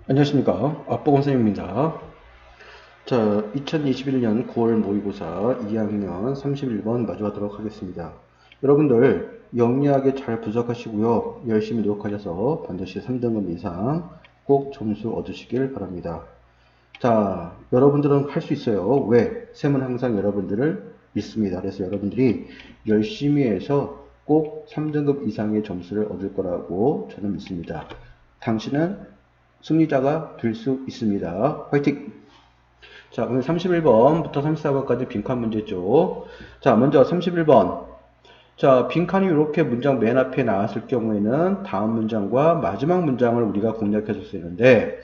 안녕하십니까. 박보건 선생님입니다. 자, 2021년 9월 모의고사 2학년 31번 마주하도록 하겠습니다. 여러분들 영리하게 잘 분석하시고요. 열심히 노력하셔서 반드시 3등급 이상 꼭 점수 얻으시길 바랍니다. 자, 여러분들은 할 수 있어요. 왜? 쌤은 항상 여러분들을 믿습니다. 그래서 여러분들이 열심히 해서 꼭 3등급 이상의 점수를 얻을 거라고 저는 믿습니다. 당신은 승리자가 될 수 있습니다. 화이팅! 자, 그럼 31번부터 34번까지 빈칸 문제죠. 자, 먼저 31번. 자, 빈칸이 이렇게 문장 맨 앞에 나왔을 경우에는 다음 문장과 마지막 문장을 우리가 공략해 줬었는데,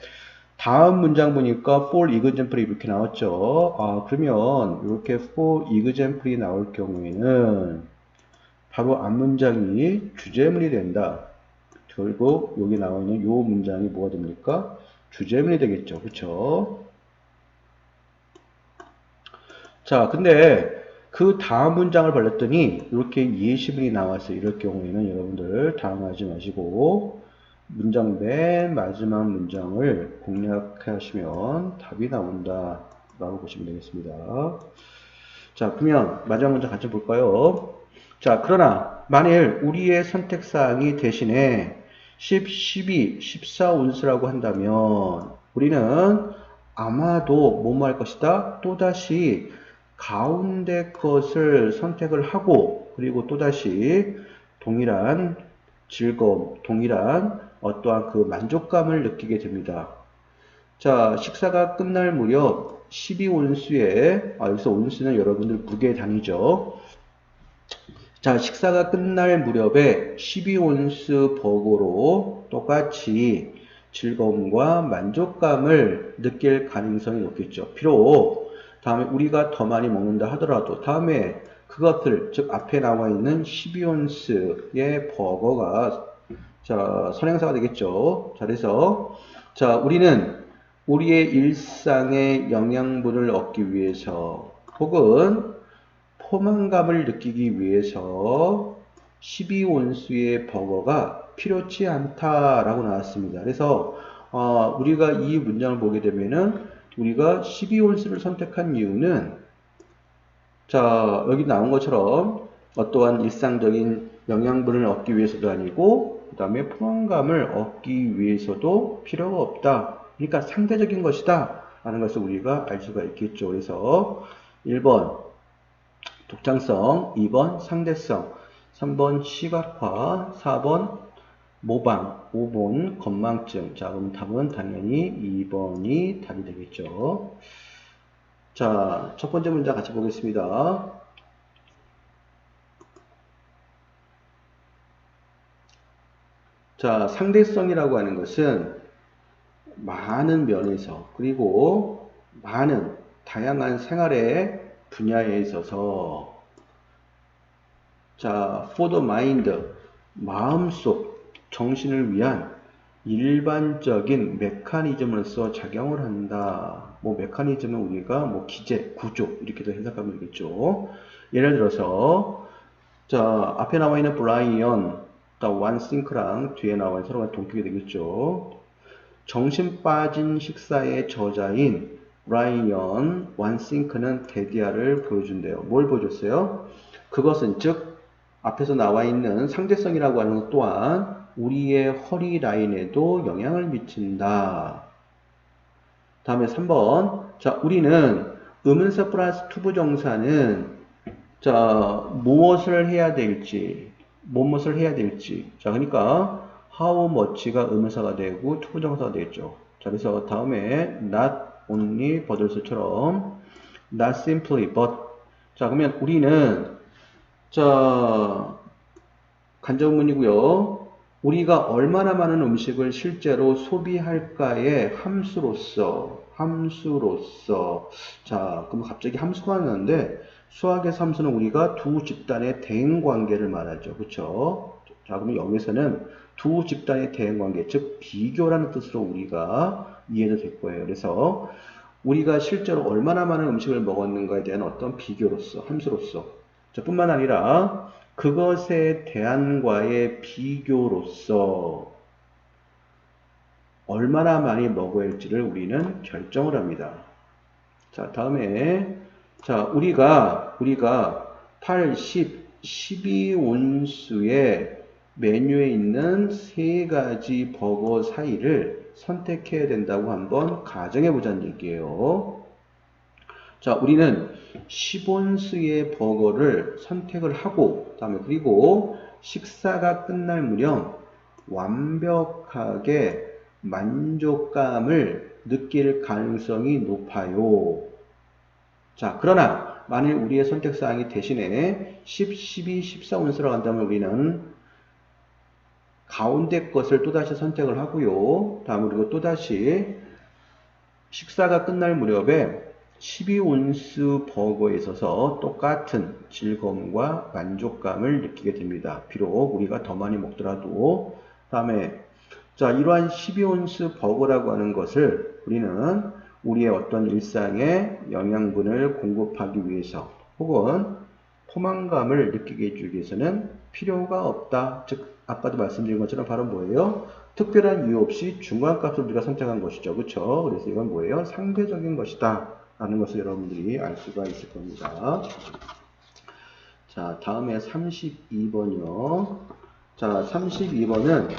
다음 문장 보니까 for example이 이렇게 나왔죠. 아, 그러면 이렇게 for example이 나올 경우에는 바로 앞 문장이 주제문이 된다. 결국 여기 나와 있는 이 문장이 뭐가 됩니까? 주제문이 되겠죠. 그쵸? 자, 근데 그 다음 문장을 벌렸더니 이렇게 예시문이 나왔어요. 이럴 경우에는 여러분들 당황하지 마시고 문장 맨 마지막 문장을 공략하시면 답이 나온다 라고 보시면 되겠습니다. 자, 그러면 마지막 문장 같이 볼까요? 자, 그러나 만일 우리의 선택사항이 대신에 10, 12, 14온스라고 한다면 우리는 아마도 뭐뭐 할 것이다? 또다시 가운데 것을 선택을 하고 그리고 또다시 동일한 즐거움, 동일한 어떠한 그 만족감을 느끼게 됩니다. 자, 식사가 끝날 무렵 12온수에, 여기서 온수는 여러분들 무게 단위죠. 자, 식사가 끝날 무렵에 12온스 버거로 똑같이 즐거움과 만족감을 느낄 가능성이 높겠죠. 비록 다음에 우리가 더 많이 먹는다 하더라도 다음에 그것들, 즉 앞에 나와 있는 12온스의 버거가 자, 선행사가 되겠죠. 자, 그래서 자, 우리는 우리의 일상의 영양분을 얻기 위해서 혹은 포만감을 느끼기 위해서 12온수의 버거가 필요치 않다라고 나왔습니다. 그래서 우리가 이 문장을 보게 되면은 우리가 12온수를 선택한 이유는 자, 여기 나온 것처럼 어떠한 일상적인 영양분을 얻기 위해서도 아니고 그 다음에 포만감을 얻기 위해서도 필요가 없다. 그러니까 상대적인 것이다 라는 것을 우리가 알 수가 있겠죠. 그래서 1번 독창성, 2번 상대성, 3번 시각화, 4번 모방, 5번 건망증. 자, 그럼 답은 당연히 2번이 답이 되겠죠. 자, 첫 번째 문제 같이 보겠습니다. 자, 상대성이라고 하는 것은 많은 면에서 그리고 많은 다양한 생활의 분야에 있어서 자, for the mind, 마음속, 정신을 위한 일반적인 메커니즘으로서 작용을 한다. 뭐 메커니즘은 우리가 뭐 기제, 구조 이렇게도 해석하면 되겠죠. 예를 들어서 자, 앞에 나와 있는 브라이언, 원싱크랑 뒤에 나와 있는 서로가 동격이 되겠죠. 정신 빠진 식사의 저자인 브라이언 원싱크는 데디아를 보여준대요. 뭘 보여줬어요? 그것은 즉 앞에서 나와 있는 상대성이라고 하는 것 또한 우리의 허리 라인에도 영향을 미친다. 다음에 3번. 자, 우리는 의문사 플러스 투부정사는 자, 무엇을 해야 될지, 무엇을 해야 될지. 자, 그러니까 how much가 의문사가 되고 투부정사가 되겠죠. 자, 그래서 다음에 not only but처럼 not simply but. 자, 그러면 우리는 자, 간접문이고요. 우리가 얼마나 많은 음식을 실제로 소비할까의 함수로서. 자, 그럼 갑자기 함수가 나는데 수학에서 함수는 우리가 두 집단의 대응관계를 말하죠. 그쵸? 자, 그러면 여기서는 두 집단의 대응관계, 즉 비교라는 뜻으로 우리가 이해도 될 거예요. 그래서 우리가 실제로 얼마나 많은 음식을 먹었는가에 대한 어떤 비교로서, 함수로서. 자, 뿐만 아니라 그것에 대한과의 비교로서 얼마나 많이 먹어야 할지를 우리는 결정을 합니다. 자, 다음에, 자, 우리가 8, 10, 12온수의 메뉴에 있는 세 가지 버거 사이를 선택해야 된다고 한번 가정해 보자는 얘기예요. 자, 우리는 10온수의 버거를 선택을 하고, 다음에 그리고 식사가 끝날 무렵 완벽하게 만족감을 느낄 가능성이 높아요. 자, 그러나 만일 우리의 선택사항이 대신에 10, 12, 14온수로 간다면 우리는 가운데 것을 또다시 선택을 하고요. 다음으로 그리고 또다시 식사가 끝날 무렵에 12온수 버거에 있어서 똑같은 즐거움과 만족감을 느끼게 됩니다. 비록 우리가 더 많이 먹더라도. 다음에 자, 이러한 12온수 버거라고 하는 것을 우리는 우리의 어떤 일상에 영양분을 공급하기 위해서 혹은 포만감을 느끼게 해주기 위해서는 필요가 없다. 즉 아까도 말씀드린 것처럼 바로 뭐예요? 특별한 이유 없이 중간값을 우리가 선택한 것이죠. 그렇죠? 그래서 이건 뭐예요? 상대적인 것이다 라는 것을 여러분들이 알 수가 있을 겁니다. 자, 다음에 32번이요. 자, 32번은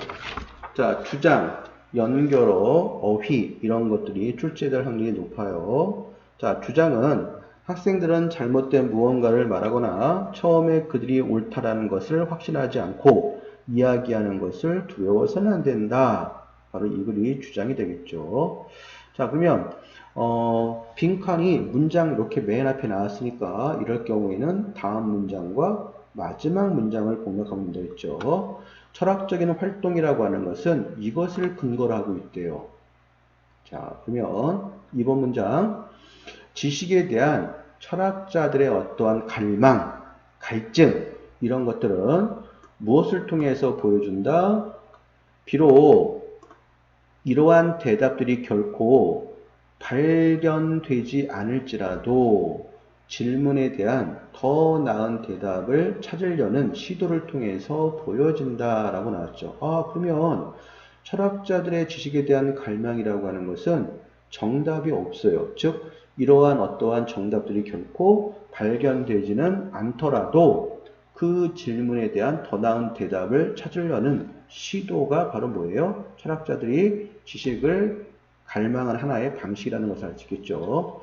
자, 주장, 연결어, 어휘 이런 것들이 출제될 확률이 높아요. 자, 주장은 학생들은 잘못된 무언가를 말하거나 처음에 그들이 옳다라는 것을 확신하지 않고 이야기하는 것을 두려워서는 안 된다. 바로 이 글이 주장이 되겠죠. 자, 그러면 빈칸이 문장 이렇게 맨 앞에 나왔으니까 이럴 경우에는 다음 문장과 마지막 문장을 공략하면 되겠죠. 철학적인 활동이라고 하는 것은 이것을 근거로 하고 있대요. 자, 그러면 이번 문장 지식에 대한 철학자들의 어떠한 갈망, 갈증 이런 것들은 무엇을 통해서 보여준다? 비록 이러한 대답들이 결코 발견되지 않을지라도 질문에 대한 더 나은 대답을 찾으려는 시도를 통해서 보여진다라고 나왔죠. 아, 그러면 철학자들의 지식에 대한 갈망이라고 하는 것은 정답이 없어요. 즉, 이러한 어떠한 정답들이 결코 발견되지는 않더라도 그 질문에 대한 더 나은 대답을 찾으려는 시도가 바로 뭐예요? 철학자들이 지식을 갈망한 하나의 방식이라는 것을 알 수 있겠죠.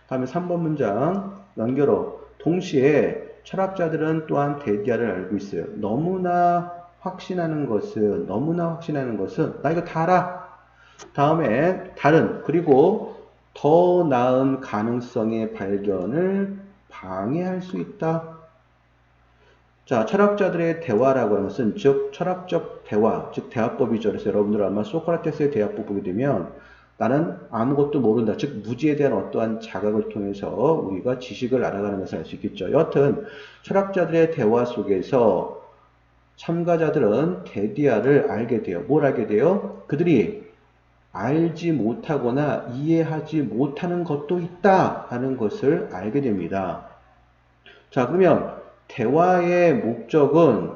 다음에 3번 문장 연결어. 동시에 철학자들은 또한 대디아를 알고 있어요. 너무나 확신하는 것은 나 이거 다 알아. 다음에 다른 그리고 더 나은 가능성의 발견을 방해할 수 있다. 자, 철학자들의 대화라고 하는 것은 즉 철학적 대화, 즉 대화법이죠. 그래서 여러분들 아마 소크라테스의 대화법 보게 되면 나는 아무것도 모른다. 즉 무지에 대한 어떠한 자각을 통해서 우리가 지식을 알아가는 것을 알 수 있겠죠. 여하튼 철학자들의 대화 속에서 참가자들은 대디아를 알게 돼요. 뭘 알게 돼요? 그들이 알지 못하거나 이해하지 못하는 것도 있다 하는 것을 알게 됩니다. 자, 그러면 대화의 목적은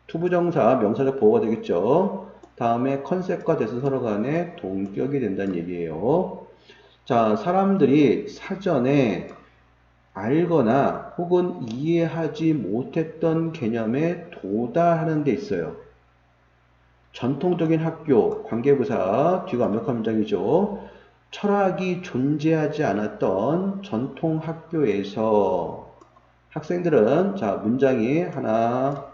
투부정사 명사적 보호가 되겠죠. 다음에 컨셉과 대서사로 간의 동격이 된다는 얘기예요. 자, 사람들이 사전에 알거나 혹은 이해하지 못했던 개념에 도달하는 데 있어요. 전통적인 학교, 관계부사, 뒤가 완벽한 문장이죠. 철학이 존재하지 않았던 전통 학교에서 학생들은 자, 문장이 하나,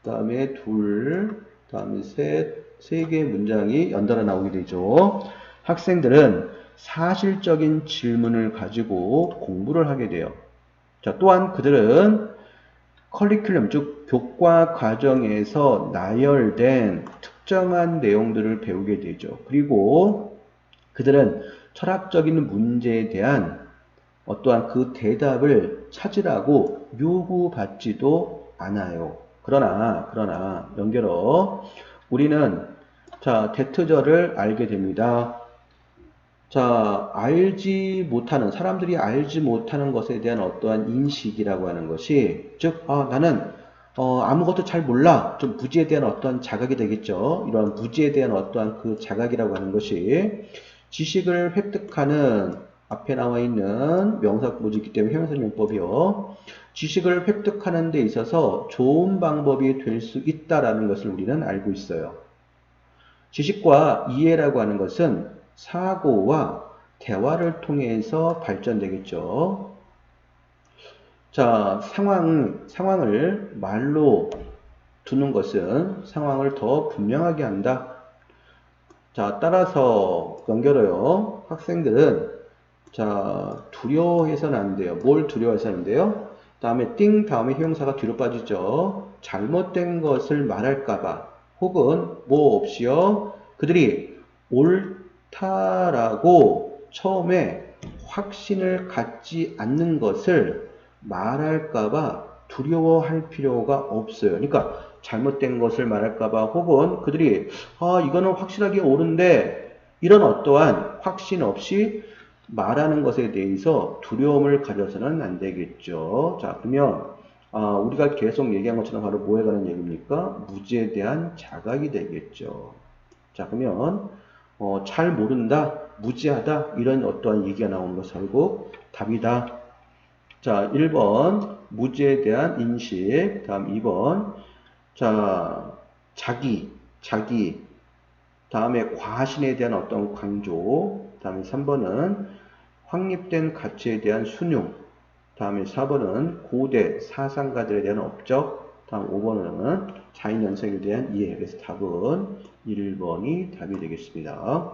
그 다음에 둘, 그 다음에 셋, 세 개의 문장이 연달아 나오게 되죠. 학생들은 사실적인 질문을 가지고 공부를 하게 돼요. 자, 또한 그들은 커리큘럼, 즉 교과 과정에서 나열된 특정한 내용들을 배우게 되죠. 그리고 그들은 철학적인 문제에 대한 어떠한 그 대답을 찾으라고 요구받지도 않아요. 그러나 연결어 우리는 자 대트절을 알게 됩니다. 자, 사람들이 알지 못하는 것에 대한 어떠한 인식이라고 하는 것이, 즉, 나는 아무것도 잘 몰라. 좀 무지에 대한 어떠한 자각이 되겠죠. 이런 무지에 대한 어떠한 그 자각이라고 하는 것이 지식을 획득하는 앞에 나와 있는 명사구문이기 때문에 형용사용법이요. 지식을 획득하는 데 있어서 좋은 방법이 될 수 있다라는 것을 우리는 알고 있어요. 지식과 이해라고 하는 것은 사고와 대화를 통해서 발전되겠죠. 자, 상황을 말로 두는 것은 상황을 더 분명하게 한다. 자, 따라서 연결어요. 학생들은 자, 두려워해서는 안 돼요. 뭘 두려워해서는 안 돼요? 다음에 띵 다음에 형용사가 뒤로 빠지죠. 잘못된 것을 말할까봐 혹은 뭐 없이요. 그들이 옳다라고 처음에 확신을 갖지 않는 것을 말할까봐 두려워할 필요가 없어요. 그러니까 잘못된 것을 말할까봐 혹은 그들이 이거는 확실하게 옳은데 이런 어떠한 확신 없이 말하는 것에 대해서 두려움을 가져서는 안 되겠죠. 자, 그러면 우리가 계속 얘기한 것처럼 바로 뭐에 관한 얘기입니까? 무지에 대한 자각이 되겠죠. 자, 그러면 잘 모른다, 무지하다 이런 어떠한 얘기가 나오는 것이 결국 답이다. 자, 1번 무지에 대한 인식, 다음 2번 자, 자기, 다음에 과신에 대한 어떤 강조, 다음에 3번은 확립된 가치에 대한 순용, 다음에 4번은 고대 사상가들에 대한 업적, 다음 5번은 자인연생에 대한 이해. 그래서 답은 1번이 답이 되겠습니다.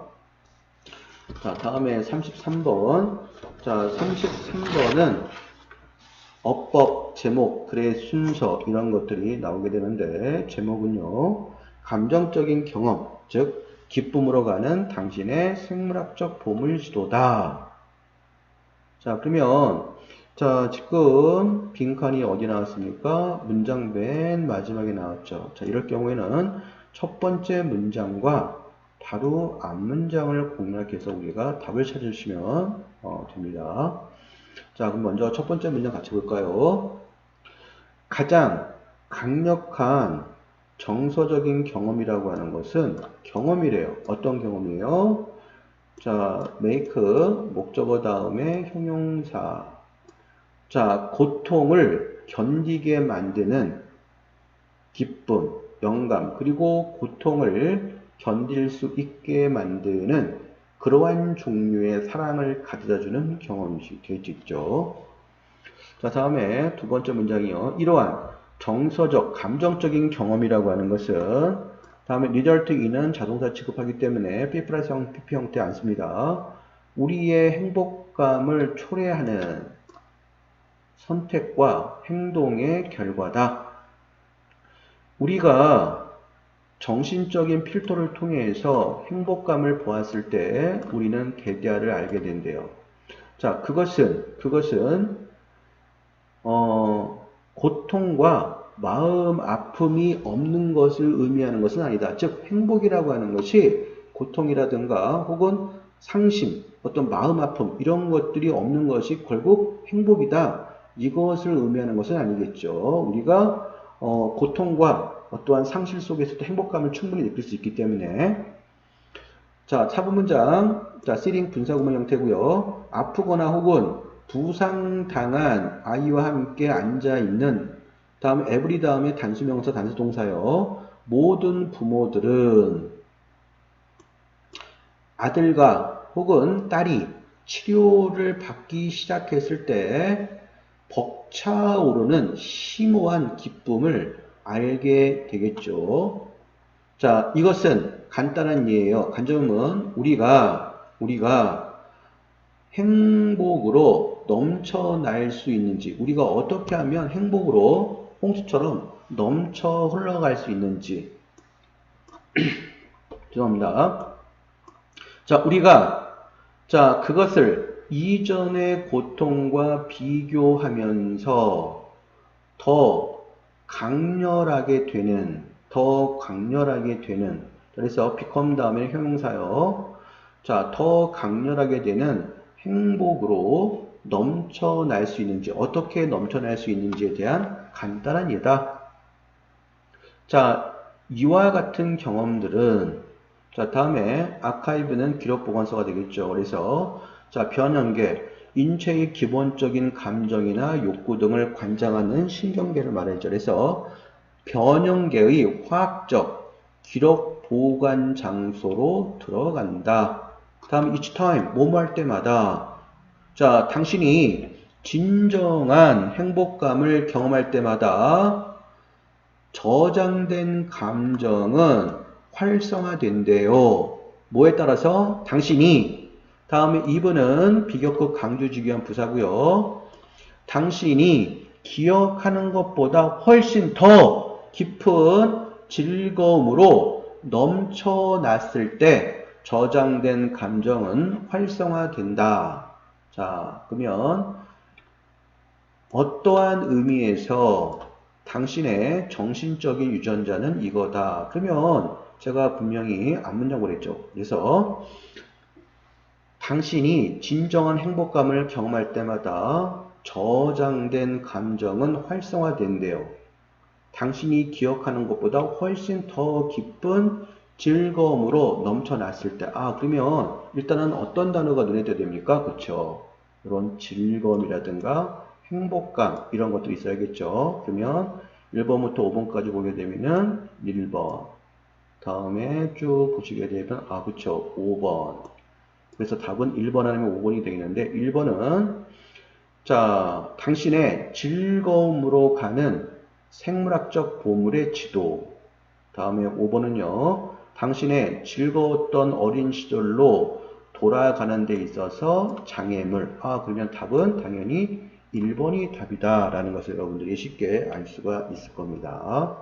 자, 다음에 33번. 자, 33번은 어법, 제목, 글의 순서 이런 것들이 나오게 되는데 제목은요. 감정적인 경험, 즉 기쁨으로 가는 당신의 생물학적 보물지도다. 자, 그러면 자, 지금 빈칸이 어디 나왔습니까? 문장 맨 마지막에 나왔죠. 자, 이럴 경우에는 첫 번째 문장과 바로 앞 문장을 공략해서 우리가 답을 찾으시면 됩니다. 자, 그럼 먼저 첫 번째 문장 같이 볼까요? 가장 강력한 정서적인 경험이라고 하는 것은 경험이래요. 어떤 경험이에요? 자, make 목적어 다음에 형용사. 자, 고통을 견디게 만드는 기쁨, 영감, 그리고 고통을 견딜 수 있게 만드는 그러한 종류의 사랑을 가져다주는 경험이 되겠죠. 자, 다음에 두 번째 문장이요. 이러한 정서적, 감정적인 경험이라고 하는 것은 다음에 result in은 자동사 취급하기 때문에 P 플러스 형, PP 형태 안 씁니다. 우리의 행복감을 초래하는 선택과 행동의 결과다. 우리가 정신적인 필터를 통해서 행복감을 보았을 때 우리는 대대화를 알게 된대요. 자, 그것은 고통과 마음 아픔이 없는 것을 의미하는 것은 아니다. 즉 행복이라고 하는 것이 고통이라든가 혹은 상심, 어떤 마음 아픔 이런 것들이 없는 것이 결국 행복이다. 이것을 의미하는 것은 아니겠죠. 우리가 고통과 어떠한 상실 속에서도 행복감을 충분히 느낄 수 있기 때문에 자, 차분 문장. 자, 시링 분사구문 형태고요. 아프거나 혹은 부상당한 아이와 함께 앉아있는 다음 every 다음에 단수명사 단수동사요. 모든 부모들은 아들과 혹은 딸이 치료를 받기 시작했을 때 벅차오르는 심오한 기쁨을 알게 되겠죠. 자, 이것은 간단한 예예요. 간접은 우리가 행복으로 넘쳐날 수 있는지, 우리가 어떻게 하면 행복으로 홍수처럼 넘쳐 흘러갈 수 있는지. 죄송합니다. 자, 우리가 그것을 이전의 고통과 비교하면서 더 강렬하게 되는 그래서 become 다음에 형용사요. 자, 더 강렬하게 되는 행복으로 넘쳐날 수 있는지, 어떻게 넘쳐날 수 있는지에 대한 간단한 예다. 자, 이와 같은 경험들은 자, 다음에 아카이브는 기록 보관소가 되겠죠. 그래서 자, 변연계, 인체의 기본적인 감정이나 욕구 등을 관장하는 신경계를 말하죠. 그래서 변연계의 화학적 기록 보관 장소로 들어간다. 다음 each time, 뭐뭐 할 때마다 자, 당신이 진정한 행복감을 경험할 때마다 저장된 감정은 활성화된대요. 뭐에 따라서? 당신이 다음에 2번은 비교급 강조주기 위한 부사고요. 당신이 기억하는 것보다 훨씬 더 깊은 즐거움으로 넘쳐났을 때 저장된 감정은 활성화된다. 자, 그러면 어떠한 의미에서 당신의 정신적인 유전자는 이거다. 그러면 제가 분명히 앞문장을 했죠. 그래서 당신이 진정한 행복감을 경험할 때마다 저장된 감정은 활성화된대요. 당신이 기억하는 것보다 훨씬 더 깊은 즐거움으로 넘쳐났을 때, 그러면 일단은 어떤 단어가 눈에 띄어야 됩니까? 그쵸? 이런 즐거움이라든가 행복감, 이런 것들이 있어야겠죠. 그러면 1번부터 5번까지 보게 되면은 1번. 다음에 쭉 보시게 되면, 그쵸. 5번. 그래서 답은 1번 아니면 5번이 되겠는데, 1번은, 자, 당신의 즐거움으로 가는 생물학적 보물의 지도. 다음에 5번은요. 당신의 즐거웠던 어린 시절로 돌아가는 데 있어서 장애물. 그러면 답은 당연히 1번이 답이다 라는 것을 여러분들이 쉽게 알 수가 있을 겁니다.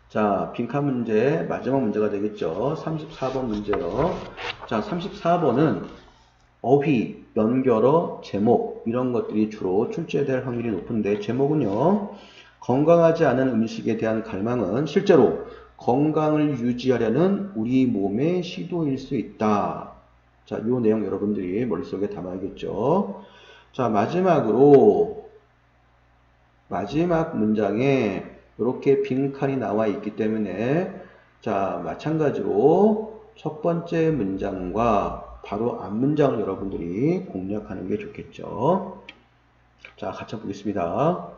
자, 빈칸 문제 마지막 문제가 되겠죠. 34번 문제요. 자, 34번은 어휘, 연결어, 제목 이런 것들이 주로 출제될 확률이 높은데 제목은요. 건강하지 않은 음식에 대한 갈망은 실제로 건강을 유지하려는 우리 몸의 시도일 수 있다. 자, 이 내용 여러분들이 머릿속에 담아야겠죠. 자, 마지막으로 마지막 문장에 이렇게 빈칸이 나와 있기 때문에 자, 마찬가지로 첫 번째 문장과 바로 앞 문장을 여러분들이 공략하는 게 좋겠죠. 자, 같이 보겠습니다.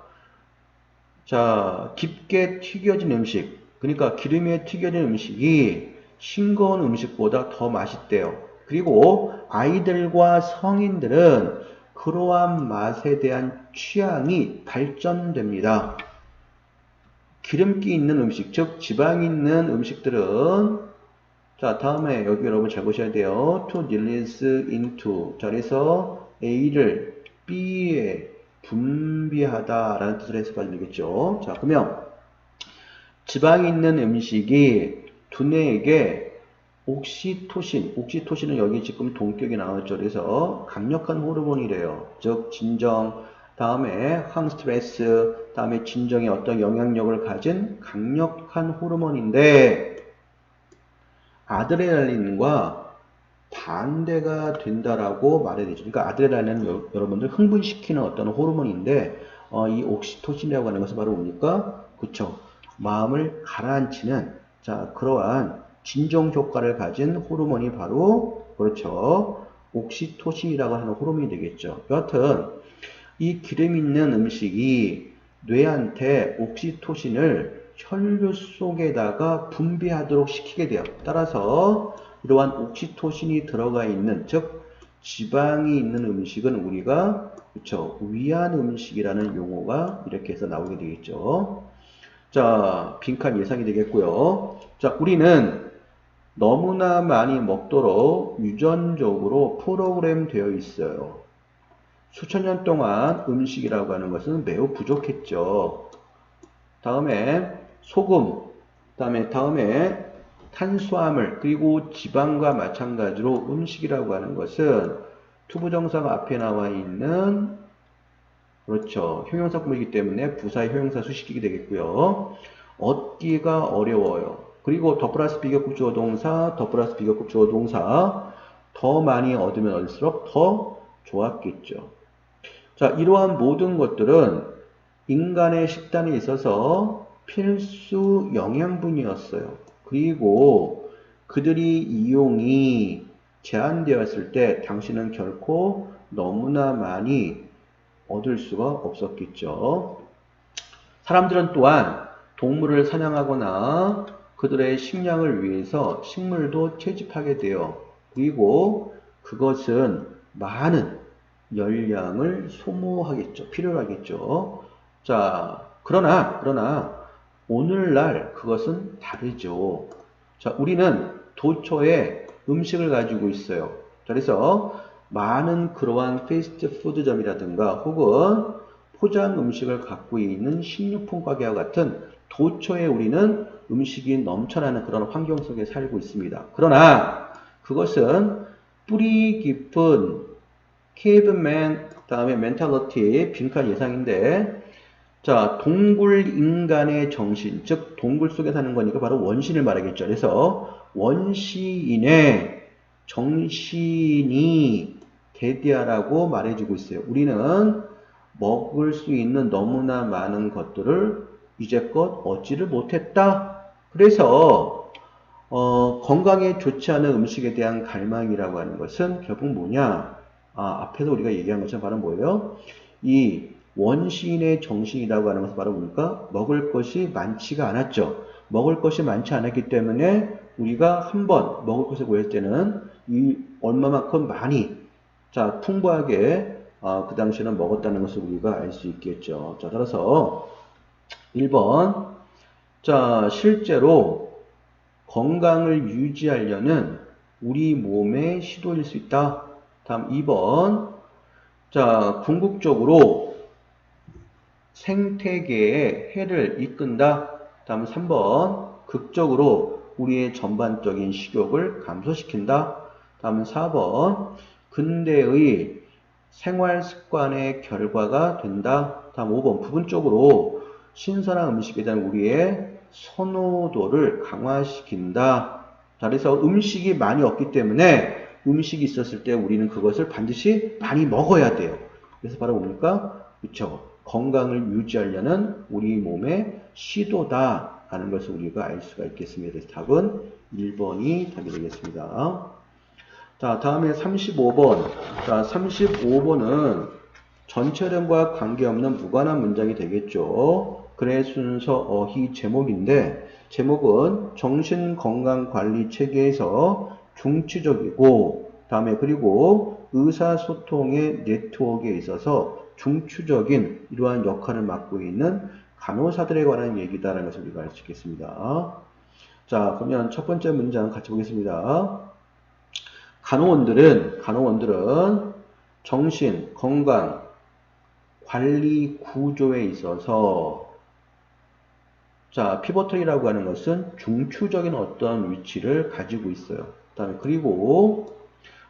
자, 깊게 튀겨진 음식, 그러니까 기름에 튀겨진 음식이 싱거운 음식보다 더 맛있대요. 그리고 아이들과 성인들은 그러한 맛에 대한 취향이 발전됩니다. 기름기 있는 음식, 즉 지방이 있는 음식들은 자, 다음에 여기 여러분 잘 보셔야 돼요. to release into. 자, 그래서 A를 B에 분비하다라는 뜻을 해석하면 되겠죠. 자, 그러면 지방이 있는 음식이 두뇌에게 옥시토신은 여기 지금 동격이 나왔죠. 그래서 강력한 호르몬이래요. 즉 진정, 다음에 항스트레스, 다음에 진정에 어떤 영향력을 가진 강력한 호르몬인데 아드레날린과 반대가 된다라고 말해야 되죠. 그러니까 아드레날린은 여러분들 흥분시키는 어떤 호르몬인데 이 옥시토신이라고 하는 것은 바로 뭡니까? 그쵸. 마음을 가라앉히는 자 그러한 진정 효과를 가진 호르몬이 바로 그렇죠. 옥시토신이라고 하는 호르몬이 되겠죠. 여하튼 이 기름 있는 음식이 뇌한테 옥시토신을 혈류 속에다가 분비하도록 시키게 돼요. 따라서 이러한 옥시토신이 들어가 있는 즉 지방이 있는 음식은 우리가 그쵸 위안 음식이라는 용어가 이렇게 해서 나오게 되겠죠. 자, 빈칸 예상이 되겠고요. 자, 우리는 너무나 많이 먹도록 유전적으로 프로그램 되어 있어요. 수천 년 동안 음식이라고 하는 것은 매우 부족했죠. 다음에 소금, 다음에 탄수화물, 그리고 지방과 마찬가지로 음식이라고 하는 것은 투부정사가 앞에 나와 있는 그렇죠. 형용사구이기 때문에 부사의 형용사 수식이 되겠고요. 얻기가 어려워요. 그리고 더 플러스 비교급 주어 동사, 더 플러스 비교급 주어 동사 더 많이 얻으면 얻을수록 더 좋았겠죠. 자, 이러한 모든 것들은 인간의 식단에 있어서 필수 영양분이었어요. 그리고 그들이 이용이 제한되었을 때 당신은 결코 너무나 많이 얻을 수가 없었겠죠. 사람들은 또한 동물을 사냥하거나 그들의 식량을 위해서 식물도 채집하게 돼요. 그리고 그것은 많은 열량을 소모하겠죠. 필요하겠죠. 자, 그러나 오늘날 그것은 다르죠. 자, 우리는 도처에 음식을 가지고 있어요. 자, 그래서 많은 그러한 패스트푸드점이라든가 혹은 포장 음식을 갖고 있는 식료품 가게와 같은 도처에 우리는 음식이 넘쳐나는 그런 환경 속에 살고 있습니다. 그러나 그것은 뿌리 깊은 케이브맨 다음에 멘탈리티 빈칸 예상인데, 자, 동굴 인간의 정신, 즉 동굴 속에 사는 거니까 바로 원시인을 말하겠죠. 그래서 원시인의 정신이 대대하라고 말해주고 있어요. 우리는 먹을 수 있는 너무나 많은 것들을 이제껏 얻지를 못했다. 그래서 건강에 좋지 않은 음식에 대한 갈망이라고 하는 것은 결국 뭐냐? 앞에서 우리가 얘기한 것처럼 바로 뭐예요? 이 원시인의 정신이라고 하는 것은 바로 뭡니까? 먹을 것이 많지가 않았죠. 먹을 것이 많지 않았기 때문에 우리가 한번 먹을 것을 구할 때는 이 얼마만큼 많이, 자, 풍부하게 그 당시에는 먹었다는 것을 우리가 알 수 있겠죠. 자, 따라서 1번, 자, 실제로 건강을 유지하려는 우리 몸의 시도일 수 있다. 다음 2번, 자, 궁극적으로 생태계에 해를 이끈다. 다음 3번, 극적으로 우리의 전반적인 식욕을 감소시킨다. 다음 4번, 근대의 생활 습관의 결과가 된다. 다음 5번, 부분적으로 신선한 음식에 대한 우리의 선호도를 강화시킨다. 자, 그래서 음식이 많이 없기 때문에 음식이 있었을 때 우리는 그것을 반드시 많이 먹어야 돼요. 그래서 바로 뭡니까? 그쵸. 건강을 유지하려는 우리 몸의 시도다 하는 것을 우리가 알 수가 있겠습니다. 그래서 답은 1번이 답이 되겠습니다. 자, 다음에 35번. 자, 35번은 전체령과 관계없는 무관한 문장이 되겠죠. 글의 순서 어휘 제목인데, 제목은 정신건강관리 체계에서 중추적이고, 다음에 그리고 의사소통의 네트워크에 있어서 중추적인 이러한 역할을 맡고 있는 간호사들에 관한 얘기다라는 것을 우리가 알 수 있겠습니다. 자, 그러면 첫 번째 문장 같이 보겠습니다. 간호원들은 정신, 건강, 관리 구조에 있어서, 자, 피보털이라고 하는 것은 중추적인 어떤 위치를 가지고 있어요. 그 다음에 그리고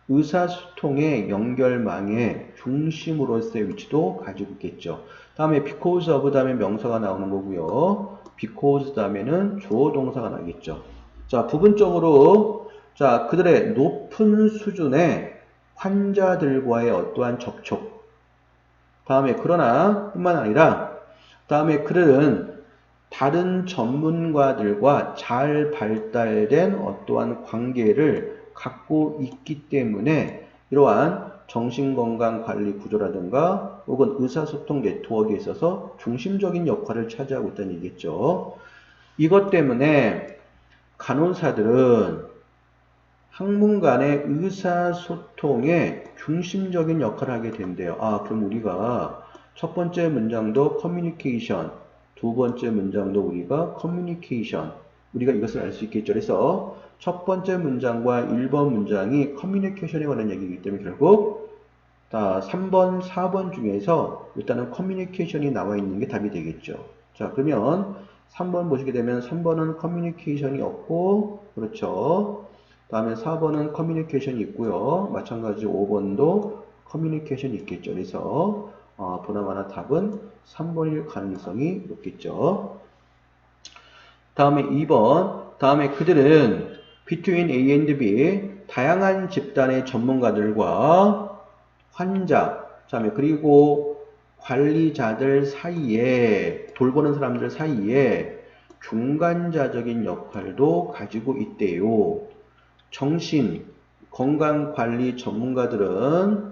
의사소통의 연결망의 중심으로서의 위치도 가지고 있겠죠. 다음에 because of 다음에 명사가 나오는 거고요. because 다음에는 주어 동사가 나겠죠. 자, 부분적으로, 자, 그들의 높은 수준의 환자들과의 어떠한 접촉. 다음에 그러나 뿐만 아니라 다음에 그들은 다른 전문가들과 잘 발달된 어떠한 관계를 갖고 있기 때문에 이러한 정신건강관리 구조라든가 혹은 의사소통 네트워크에 있어서 중심적인 역할을 차지하고 있다는 얘기겠죠. 이것 때문에 간호사들은 학문 간의 의사소통에 중심적인 역할을 하게 된대요. 그럼 우리가 첫 번째 문장도 커뮤니케이션, 두 번째 문장도 우리가 커뮤니케이션, 우리가 이것을 알 수 있겠죠. 그래서 첫 번째 문장과 1번 문장이 커뮤니케이션에 관한 얘기이기 때문에 결국 3번, 4번 중에서 일단은 커뮤니케이션이 나와 있는 게 답이 되겠죠. 자, 그러면 3번 보시게 되면 3번은 커뮤니케이션이 없고, 그렇죠. 다음에 4번은 커뮤니케이션이 있고요. 마찬가지 5번도 커뮤니케이션이 있겠죠. 그래서 보나마나 답은 3번일 가능성이 높겠죠. 다음에 2번. 다음에 그들은 between A and B 다양한 집단의 전문가들과 환자, 다음에 그리고 관리자들 사이에 돌보는 사람들 사이에 중간자적인 역할도 가지고 있대요. 정신, 건강관리 전문가들은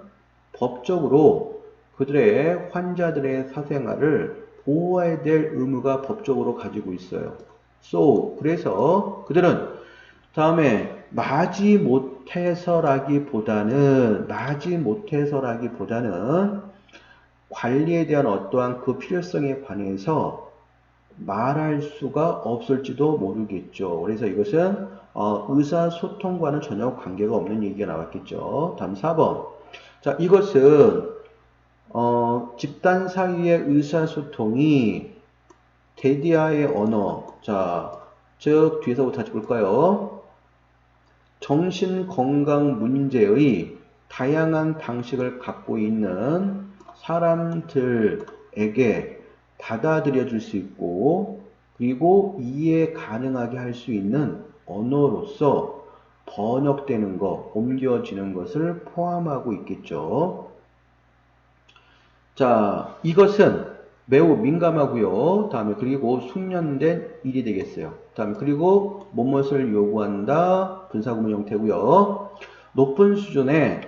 법적으로 그들의 환자들의 사생활을 보호해야 될 의무가 법적으로 가지고 있어요. 그래서 그들은 다음에 마지못해서라기보다는 관리에 대한 어떠한 그 필요성에 관해서 말할 수가 없을지도 모르겠죠. 그래서 이것은 의사소통과는 전혀 관계가 없는 얘기가 나왔겠죠. 다음 4번. 자, 이것은 집단 사이의 의사소통이 대디아의 언어. 자, 즉 뒤에서부터 다시 볼까요? 정신건강 문제의 다양한 방식을 갖고 있는 사람들에게 받아들여질 수 있고 그리고 이해 가능하게 할 수 있는 언어로서 번역되는 것, 옮겨지는 것을 포함하고 있겠죠. 자, 이것은 매우 민감하고요. 다음에 그리고 숙련된 일이 되겠어요. 다음에 그리고 무엇을 요구한다. 분사구문 형태고요. 높은 수준의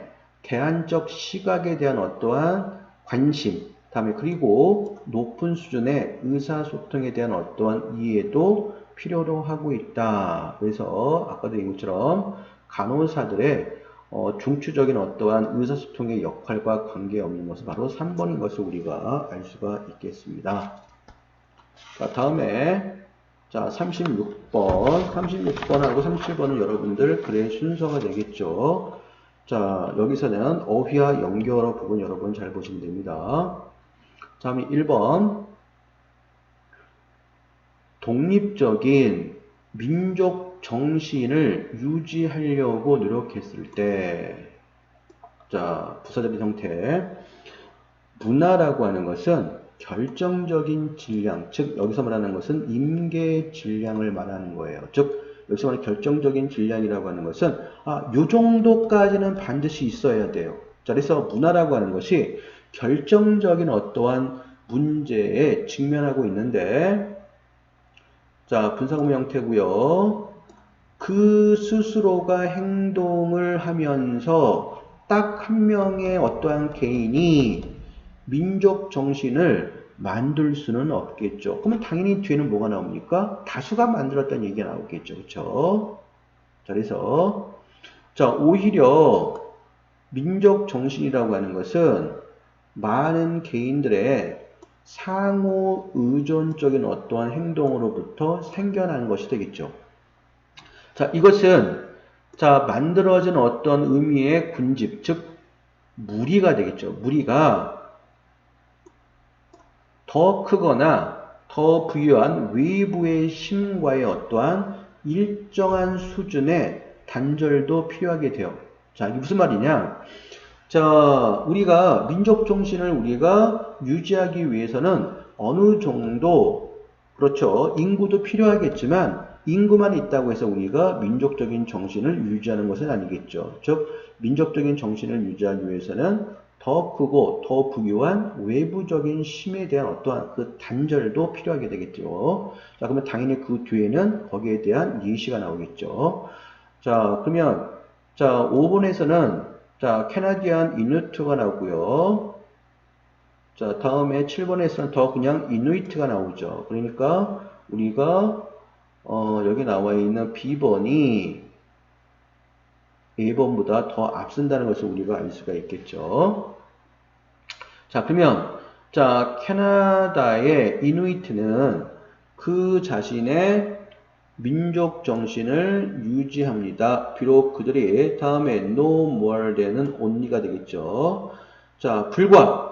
대안적 시각에 대한 어떠한 관심, 다음에 그리고 높은 수준의 의사소통에 대한 어떠한 이해도 필요로 하고 있다. 그래서 아까도 얘기한 것처럼 간호사들의 중추적인 어떠한 의사소통의 역할과 관계없는 것은 바로 3번인 것을 우리가 알 수가 있겠습니다. 자, 다음에 자 36번하고 37번은 여러분들 글의 순서가 되겠죠. 자, 여기서는 어휘와 연결어 부분 여러분 잘 보시면 됩니다. 다음에 1번 독립적인 민족 정신을 유지하려고 노력했을 때, 자, 부사절의 형태. 문화라고 하는 것은 결정적인 질량, 즉 여기서 말하는 것은 임계 질량을 말하는 거예요. 즉 여기서 말하는 결정적인 질량이라고 하는 것은 요 정도까지는 반드시 있어야 돼요. 자, 그래서 문화라고 하는 것이 결정적인 어떠한 문제에 직면하고 있는데, 자, 분사구문 형태고요. 그 스스로가 행동을 하면서 딱 한 명의 어떠한 개인이 민족 정신을 만들 수는 없겠죠. 그러면 당연히 뒤에는 뭐가 나옵니까? 다수가 만들었다는 얘기가 나오겠죠. 그렇죠? 자, 그래서 자, 오히려 민족 정신이라고 하는 것은 많은 개인들의 상호 의존적인 어떠한 행동으로부터 생겨나는 것이 되겠죠. 자, 이것은 자, 만들어진 어떤 의미의 군집, 즉 무리가 되겠죠. 무리가 더 크거나 더 부유한 외부의 힘과의 어떠한 일정한 수준의 단절도 필요하게 돼요. 자, 이게 무슨 말이냐? 자, 우리가 민족 정신을 우리가 유지하기 위해서는 어느 정도, 그렇죠, 인구도 필요하겠지만 인구만 있다고 해서 우리가 민족적인 정신을 유지하는 것은 아니겠죠. 즉 민족적인 정신을 유지하기 위해서는 더 크고 더 부유한 외부적인 힘에 대한 어떠한 그 단절도 필요하게 되겠죠. 자, 그러면 당연히 그 뒤에는 거기에 대한 예시가 나오겠죠. 자, 그러면 자 5번에서는 자 캐나디안 이누트가 나오고요. 자, 다음에 7번에서는 더 그냥 이누이트가 나오죠. 그러니까 우리가 여기 나와 있는 B번이 A번보다 더 앞선다는 것을 우리가 알 수가 있겠죠. 자, 그러면 자, 캐나다의 이누이트는 그 자신의 민족 정신을 유지합니다. 비록 그들이 다음에 no more than은 only가 되겠죠. 자, 불과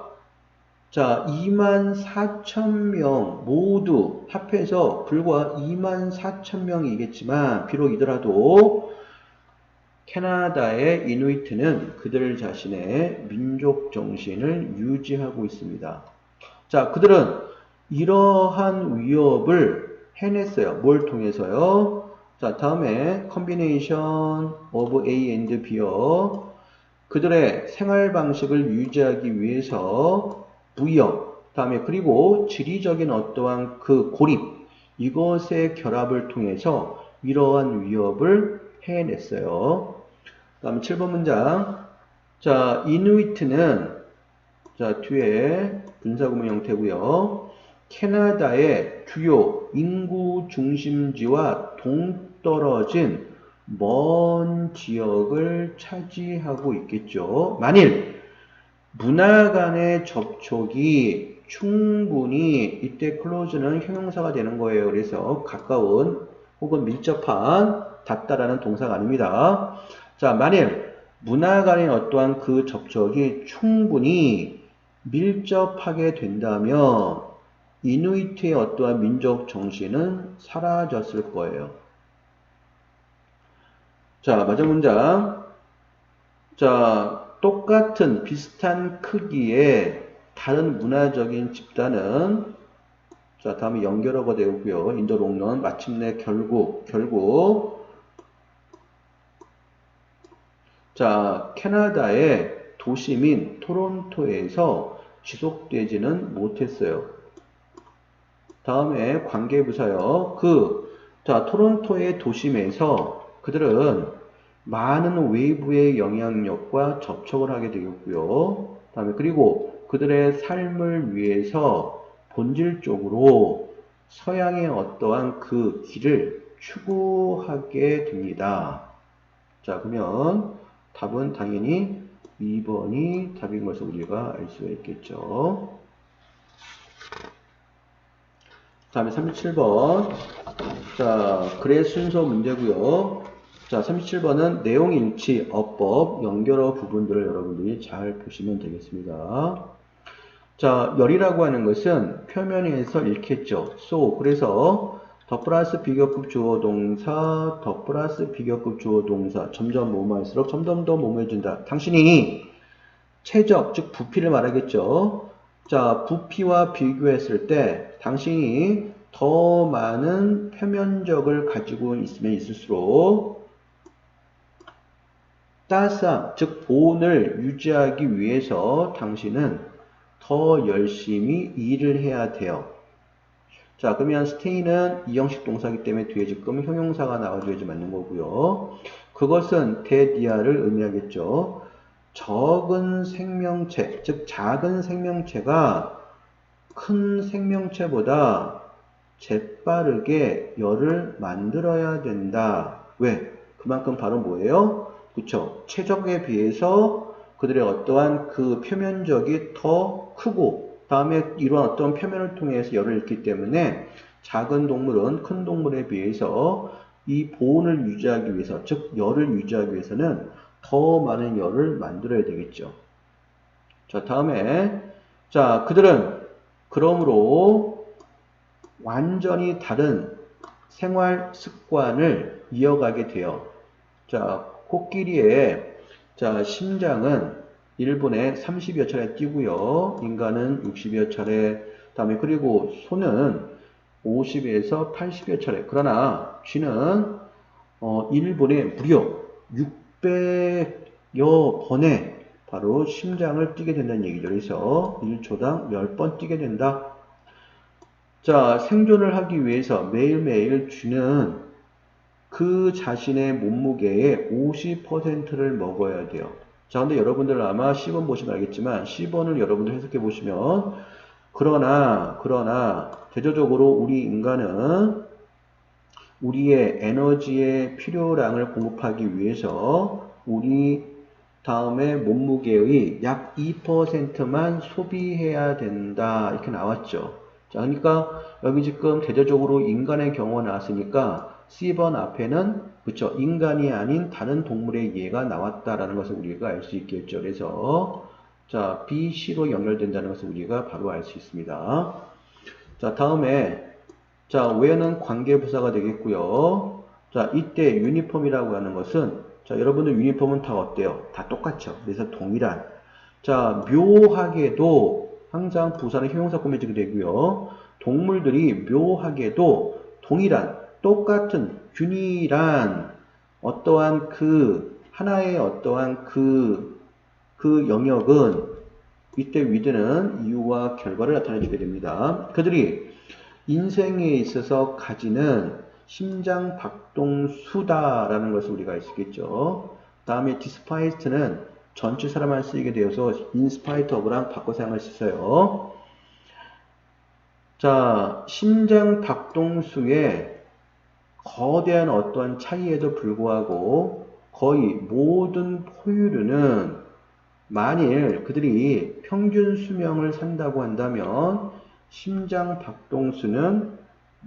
자, 24,000명 모두 합해서 불과 24,000명이겠지만 비록 이더라도 캐나다의 이누이트는 그들 자신의 민족 정신을 유지하고 있습니다. 자, 그들은 이러한 위협을 해냈어요. 뭘 통해서요? 자, 다음에 combination of A and B요. 그들의 생활 방식을 유지하기 위해서 부역, 다음에 그리고 지리적인 어떠한 그 고립, 이것의 결합을 통해서 이러한 위협을 해냈어요. 다음 7번 문장. 자, 이누이트는 자, 뒤에 분사구문 형태고요. 캐나다의 주요 인구 중심지와 동떨어진 먼 지역을 차지하고 있겠죠. 만일 문화 간의 접촉이 충분히 이때 클로즈는 형용사가 되는 거예요. 그래서 가까운 혹은 밀접한 닿다라는 동사가 아닙니다. 자, 만일 문화 간의 어떠한 그 접촉이 충분히 밀접하게 된다면 이누이트의 어떠한 민족 정신은 사라졌을 거예요. 자, 마지막 문장. 자, 똑같은 비슷한 크기의 다른 문화적인 집단은 자, 다음에 연결어가 되고요. 인더 롱런 마침내 결국 자, 캐나다의 도심인 토론토에서 지속되지는 못했어요. 다음에 관계부사요. 자, 토론토의 도심에서 그들은 많은 외부의 영향력과 접촉을 하게 되겠고요. 다음에 그리고 그들의 삶을 위해서 본질적으로 서양의 어떠한 그 길을 추구하게 됩니다. 자, 그러면 답은 당연히 2번이 답인 것을 우리가 알 수가 있겠죠. 다음에 37번. 자, 글의 순서 문제고요. 자, 37번은 내용 일치, 어법, 연결어 부분들을 여러분들이 잘 보시면 되겠습니다. 자, 열이라고 하는 것은 표면에서 읽겠죠. so, 그래서 더 플러스 비교급 주어 동사, 더 플러스 비교급 주어 동사, 점점 뭐뭐할수록 점점 더 뭐뭐해진다. 당신이 최적, 즉 부피를 말하겠죠. 자, 부피와 비교했을 때 당신이 더 많은 표면적을 가지고 있으면 있을수록 따스함, 즉 보온을 유지하기 위해서 당신은 더 열심히 일을 해야 돼요. 자, 그러면 stay는 이형식 동사이기 때문에 뒤에 지금 형용사가 나와줘야지 맞는 거고요. 그것은 대디아를 의미하겠죠. 적은 생명체, 즉 작은 생명체가 큰 생명체보다 재빠르게 열을 만들어야 된다. 왜? 그만큼 바로 뭐예요? 그쵸? 최적에 비해서 그들의 어떠한 그 표면적이 더 크고 다음에 이런 어떤 표면을 통해서 열을 잃기 때문에 작은 동물은 큰 동물에 비해서 이 보온을 유지하기 위해서, 즉 열을 유지하기 위해서는 더 많은 열을 만들어야 되겠죠. 자, 다음에 자, 그들은 그러므로 완전히 다른 생활 습관을 이어가게 돼요. 자, 코끼리의 자, 심장은 1분에 30여 차례 뛰고요. 인간은 60여 차례, 다음에 그리고 소는 50에서 80여 차례. 그러나 쥐는 1분에 무려 600여 번의 바로 심장을 뛰게 된다는 얘기죠. 그래서 1초당 10번 뛰게 된다. 자, 생존을 하기 위해서 매일매일 쥐는 그 자신의 몸무게의 50%를 먹어야 돼요. 자, 근데 여러분들 아마 C번 보시면 알겠지만 C번을 여러분들 해석해 보시면 그러나 대조적으로 우리 인간은 우리의 에너지의 필요량을 공급하기 위해서 우리 다음에 몸무게의 약 2%만 소비해야 된다. 이렇게 나왔죠. 자, 그러니까 여기 지금 대조적으로 인간의 경우가 나왔으니까 C번 앞에는 그쵸, 인간이 아닌 다른 동물의 예가 나왔다라는 것을 우리가 알 수 있겠죠. 그래서 자, B, C로 연결된다는 것을 우리가 바로 알 수 있습니다. 자, 다음에 자, where는 관계부사가 되겠고요. 자, 이때 유니폼이라고 하는 것은 자, 여러분들 유니폼은 다 어때요? 다 똑같죠. 그래서 동일한. 자, 묘하게도 항상 부사는 형용사 꾸며지게 되고요. 동물들이 묘하게도 동일한, 똑같은, 균일한 어떠한 그 하나의 어떠한 그 영역은 이때 with는 이유와 결과를 나타내주게 됩니다. 그들이 인생에 있어서 가지는 심장 박동수다라는 것을 우리가 알 수 있겠죠. 다음에 despite는 전치사로만 쓰이게 되어서 in spite of랑 바꿔 사용할 수 있어요. 자, 심장 박동수의 거대한 어떠한 차이에도 불구하고 거의 모든 포유류는 만일 그들이 평균 수명을 산다고 한다면 심장 박동수는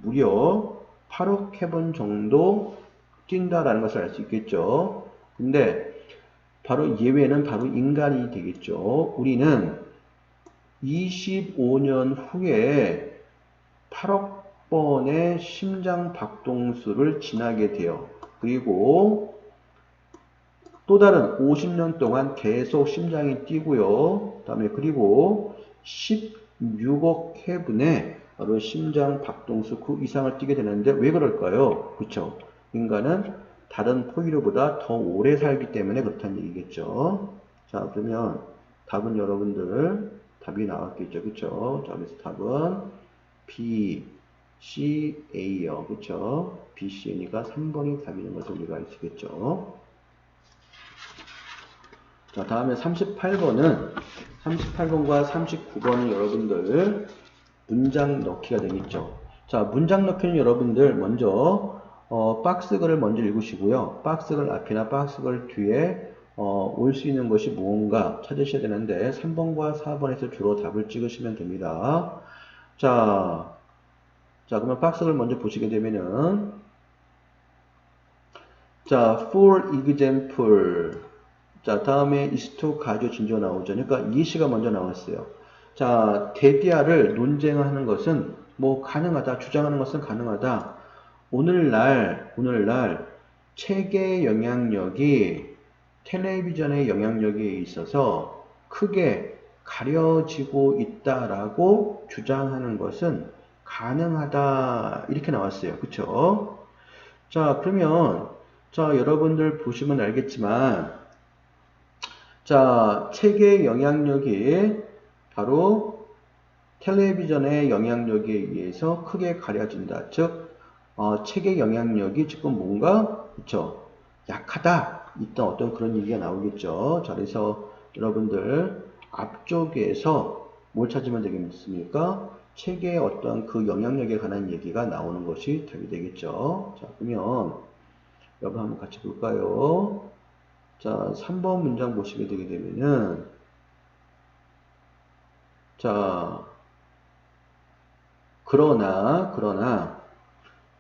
무려 8억 회번 정도 뛴다라는 것을 알 수 있겠죠. 근데 바로 예외는 바로 인간이 되겠죠. 우리는 25년 후에 8억 번의 심장 박동수를 지나게 돼요. 그리고 또 다른 50년 동안 계속 심장이 뛰고요. 다음에 그리고 16억 회분의 바로 심장 박동수 그 이상을 뛰게 되는데 왜 그럴까요? 그쵸? 인간은 다른 포유류보다 더 오래 살기 때문에 그렇다는 얘기겠죠. 자, 그러면 답은 여러분들 답이 나왔겠죠. 그쵸? 자, 그래서 답은 B, C, A요. 그쵸? B, C, A니까 3번이 답이는 것을 우리가 알 수 있겠죠. 자, 다음에 38번과 39번은 여러분들 문장 넣기가 되겠죠. 자, 문장 넣기는 여러분들 먼저 박스글을 먼저 읽으시고요. 박스글 앞이나 박스글 뒤에 올 수 있는 것이 무언가 찾으셔야 되는데 3번과 4번에서 주로 답을 찍으시면 됩니다. 자, 그러면 박스글 먼저 보시게 되면은 자, for example 자, 다음에 is to 가주 진조 나오죠. 그러니까 예시가 먼저 나왔어요. 자, 대디아를 논쟁하는 것은 뭐 가능하다, 주장하는 것은 가능하다. 오늘날 책의 영향력이 텔레비전의 영향력에 있어서 크게 가려지고 있다라고 주장하는 것은 가능하다. 이렇게 나왔어요. 그쵸? 자, 그러면 자, 여러분들 보시면 알겠지만 자, 책의 영향력이 바로 텔레비전의 영향력에 의해서 크게 가려진다. 즉, 책의 영향력이 지금 뭔가, 그쵸, 약하다. 일단 어떤 그런 얘기가 나오겠죠. 자, 그래서 여러분들 앞쪽에서 뭘 찾으면 되겠습니까? 책의 어떤 그 영향력에 관한 얘기가 나오는 것이 답이 되겠죠. 자, 그러면 여러분 한번 같이 볼까요? 자, 3번 문장 보시게 되게 되면은, 자, 그러나,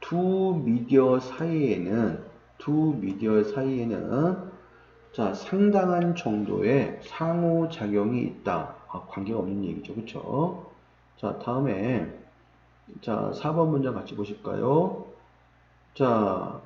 두 미디어 사이에는, 자, 상당한 정도의 상호작용이 있다. 관계가 없는 얘기죠. 그쵸? 자, 다음에, 자, 4번 문장 같이 보실까요? 자,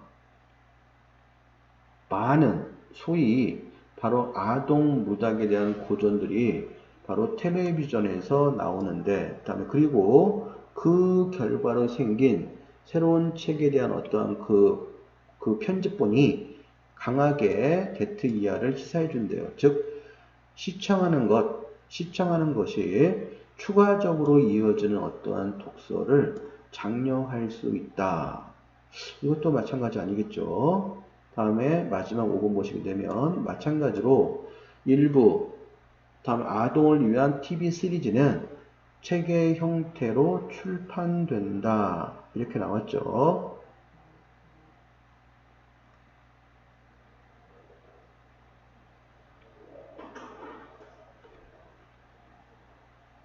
많은, 소위 바로 아동 무닥에 대한 고전들이 바로 텔레비전에서 나오는데, 그다음에 그리고 그 결과로 생긴 새로운 책에 대한 어떠한 그 편집본이 강하게 데트 이하를 시사해 준대요. 즉 시청하는 것이 추가적으로 이어지는 어떠한 독서를 장려할 수 있다. 이것도 마찬가지 아니겠죠? 다음에 마지막 5번 보시게 되면 마찬가지로 일부 다음 아동을 위한 TV 시리즈는 책의 형태로 출판된다. 이렇게 나왔죠.